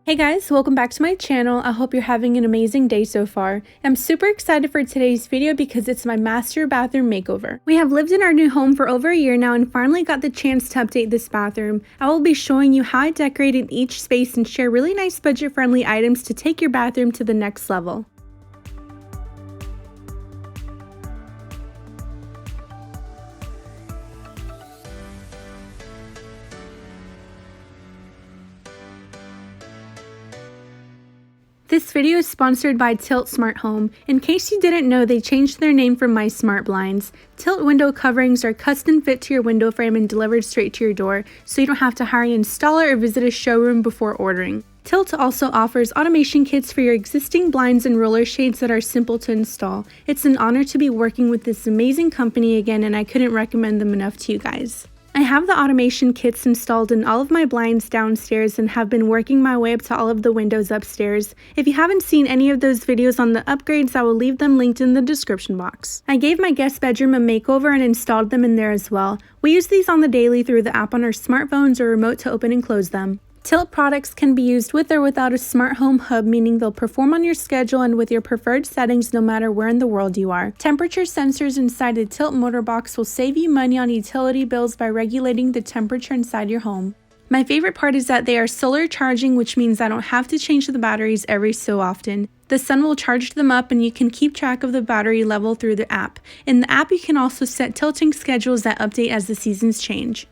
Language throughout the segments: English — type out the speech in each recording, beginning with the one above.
Hey guys, welcome back to my channel. I hope you're having an amazing day so far. I'm super excited for today's video because it's my master bathroom makeover. We have lived in our new home for over a year now and finally got the chance to update this bathroom. I will be showing you how I decorated each space and share really nice budget-friendly items to take your bathroom to the next level. This video is sponsored by Tilt Smart Home. In case you didn't know, they changed their name from My Smart Blinds. Tilt window coverings are custom fit to your window frame and delivered straight to your door, so you don't have to hire an installer or visit a showroom before ordering. Tilt also offers automation kits for your existing blinds and roller shades that are simple to install. It's an honor to be working with this amazing company again, and I couldn't recommend them enough to you guys. I have the automation kits installed in all of my blinds downstairs and have been working my way up to all of the windows upstairs. If you haven't seen any of those videos on the upgrades, I will leave them linked in the description box. I gave my guest bedroom a makeover and installed them in there as well. We use these on the daily through the app on our smartphones or remote to open and close them. Tilt products can be used with or without a smart home hub, meaning they'll perform on your schedule and with your preferred settings no matter where in the world you are. Temperature sensors inside the Tilt motor box will save you money on utility bills by regulating the temperature inside your home. My favorite part is that they are solar charging, which means I don't have to change the batteries every so often. The sun will charge them up and you can keep track of the battery level through the app. In the app you can also set tilting schedules that update as the seasons change.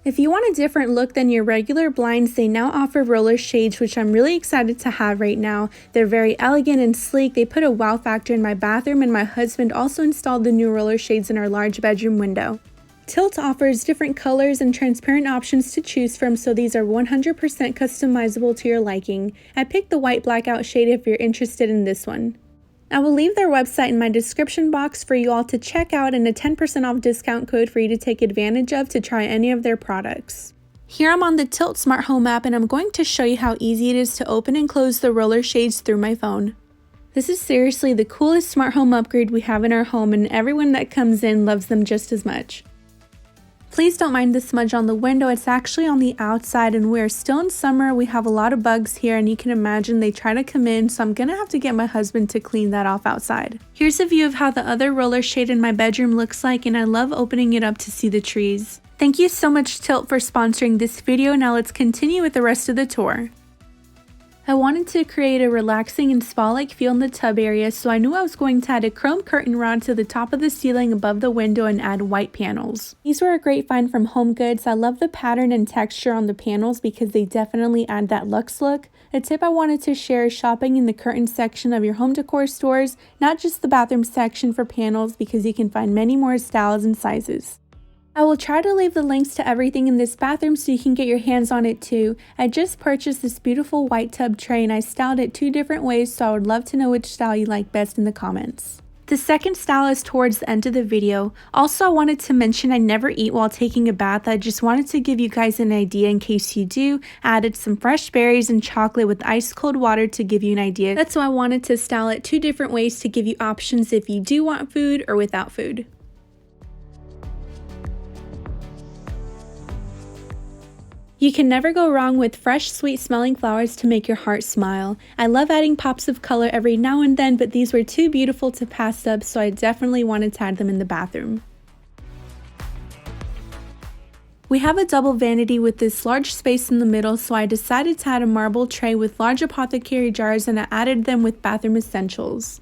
If you want a different look than your regular blinds, they now offer roller shades, which I'm really excited to have right now. They're very elegant and sleek. They put a wow factor in my bathroom, and my husband also installed the new roller shades in our large bedroom window. Tilt offers different colors and transparent options to choose from, so these are 100% customizable to your liking. I picked the white blackout shade if you're interested in this one. I will leave their website in my description box for you all to check out and a 10% off discount code for you to take advantage of to try any of their products. Here I'm on the Tilt Smart Home app and I'm going to show you how easy it is to open and close the roller shades through my phone. This is seriously the coolest smart home upgrade we have in our home, and everyone that comes in loves them just as much. Please don't mind the smudge on the window, it's actually on the outside and we're still in summer. We have a lot of bugs here and you can imagine they try to come in, so I'm gonna have to get my husband to clean that off outside. Here's a view of how the other roller shade in my bedroom looks like, and I love opening it up to see the trees. Thank you so much Tilt for sponsoring this video. Now let's continue with the rest of the tour. I wanted to create a relaxing and spa-like feel in the tub area, so I knew I was going to add a chrome curtain rod to the top of the ceiling above the window and add white panels. These were a great find from Homegoods. I love the pattern and texture on the panels because they definitely add that luxe look. A tip I wanted to share is shopping in the curtain section of your home decor stores, not just the bathroom section for panels, because you can find many more styles and sizes. I will try to leave the links to everything in this bathroom so you can get your hands on it too. I just purchased this beautiful white tub tray and I styled it 2 different ways, so I would love to know which style you like best in the comments. The second style is towards the end of the video. Also, I wanted to mention I never eat while taking a bath. I just wanted to give you guys an idea in case you do. I added some fresh berries and chocolate with ice cold water to give you an idea. That's why I wanted to style it 2 different ways to give you options if you do want food or without food. You can never go wrong with fresh, sweet smelling flowers to make your heart smile. I love adding pops of color every now and then, but these were too beautiful to pass up, so I definitely wanted to add them in the bathroom. We have a double vanity with this large space in the middle, so I decided to add a marble tray with large apothecary jars, and I added them with bathroom essentials.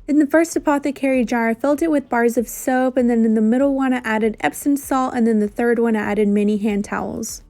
In the first apothecary jar, I filled it with bars of soap, and then in the middle one I added Epsom salt, and then the third one I added mini hand towels.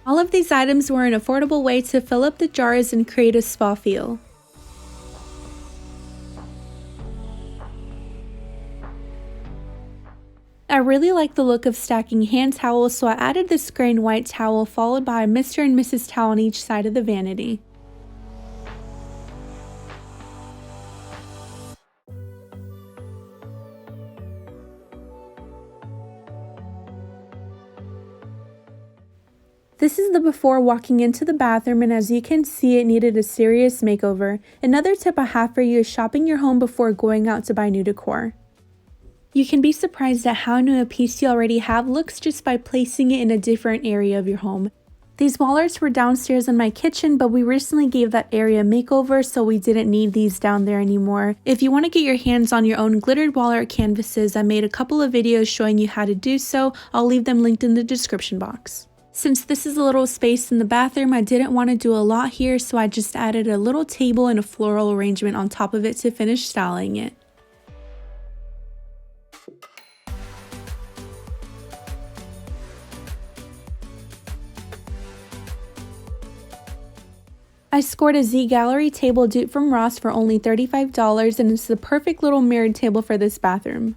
All of these items were an affordable way to fill up the jars and create a spa feel. I really like the look of stacking hand towels, so I added this gray and white towel followed by a Mr. and Mrs. towel on each side of the vanity. This is the before walking into the bathroom, and as you can see, it needed a serious makeover. Another tip I have for you is shopping your home before going out to buy new decor. You can be surprised at how new a piece you already have looks just by placing it in a different area of your home. These wall arts were downstairs in my kitchen, but we recently gave that area a makeover, so we didn't need these down there anymore. If you want to get your hands on your own glittered wall art canvases, I made a couple of videos showing you how to do so. I'll leave them linked in the description box. Since this is a little space in the bathroom, I didn't want to do a lot here, so I just added a little table and a floral arrangement on top of it to finish styling it. I scored a Zgallerie table dupe from Ross for only $35, and it's the perfect little mirrored table for this bathroom.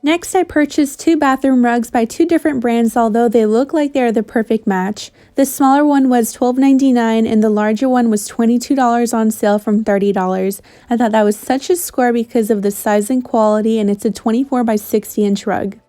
Next, I purchased two bathroom rugs by two different brands, although they look like they are the perfect match. The smaller one was $12.99 and the larger one was $22 on sale from $30. I thought that was such a score because of the size and quality, and it's a 24 by 60 inch rug.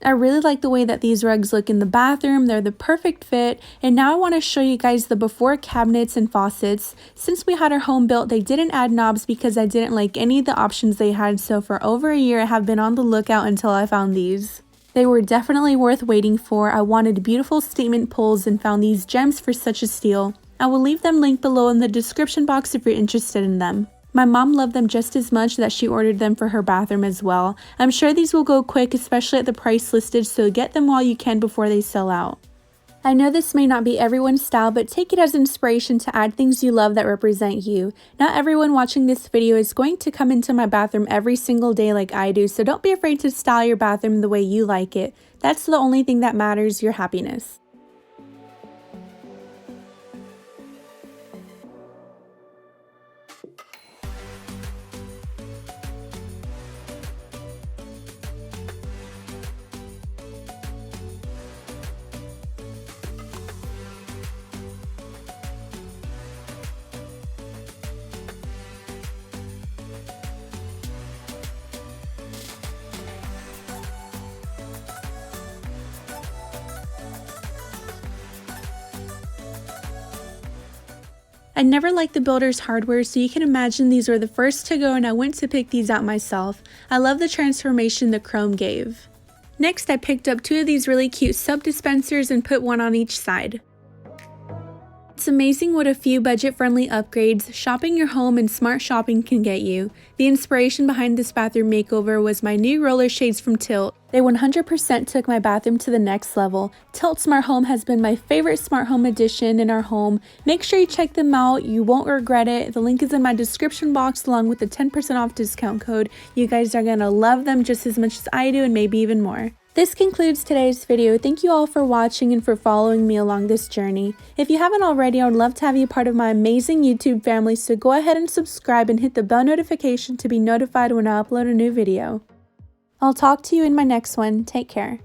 I really like the way that these rugs look in the bathroom. They're the perfect fit. And now I want to show you guys the before cabinets and faucets. Since we had our home built, they didn't add knobs because I didn't like any of the options they had. So for over a year, I have been on the lookout until I found these. They were definitely worth waiting for. I wanted beautiful statement pulls and found these gems for such a steal. I will leave them linked below in the description box if you're interested in them. My mom loved them just as much that she ordered them for her bathroom as well. I'm sure these will go quick, especially at the price listed, so get them while you can before they sell out. I know this may not be everyone's style, but take it as inspiration to add things you love that represent you. Not everyone watching this video is going to come into my bathroom every single day like I do, so don't be afraid to style your bathroom the way you like it. That's the only thing that matters, your happiness. I never liked the builder's hardware, so you can imagine these were the first to go and I went to pick these out myself. I love the transformation the chrome gave. Next, I picked up two of these really cute soap dispensers and put one on each side. It's amazing what a few budget-friendly upgrades, shopping your home, and smart shopping can get you. The inspiration behind this bathroom makeover was my new roller shades from Tilt. They 100% took my bathroom to the next level. Tilt Smart Home has been my favorite smart home addition in our home. Make sure you check them out. You won't regret it. The link is in my description box along with the 10% off discount code. You guys are gonna love them just as much as I do and maybe even more. This concludes today's video. Thank you all for watching and for following me along this journey. If you haven't already, I would love to have you part of my amazing YouTube family, so go ahead and subscribe and hit the bell notification to be notified when I upload a new video. I'll talk to you in my next one. Take care.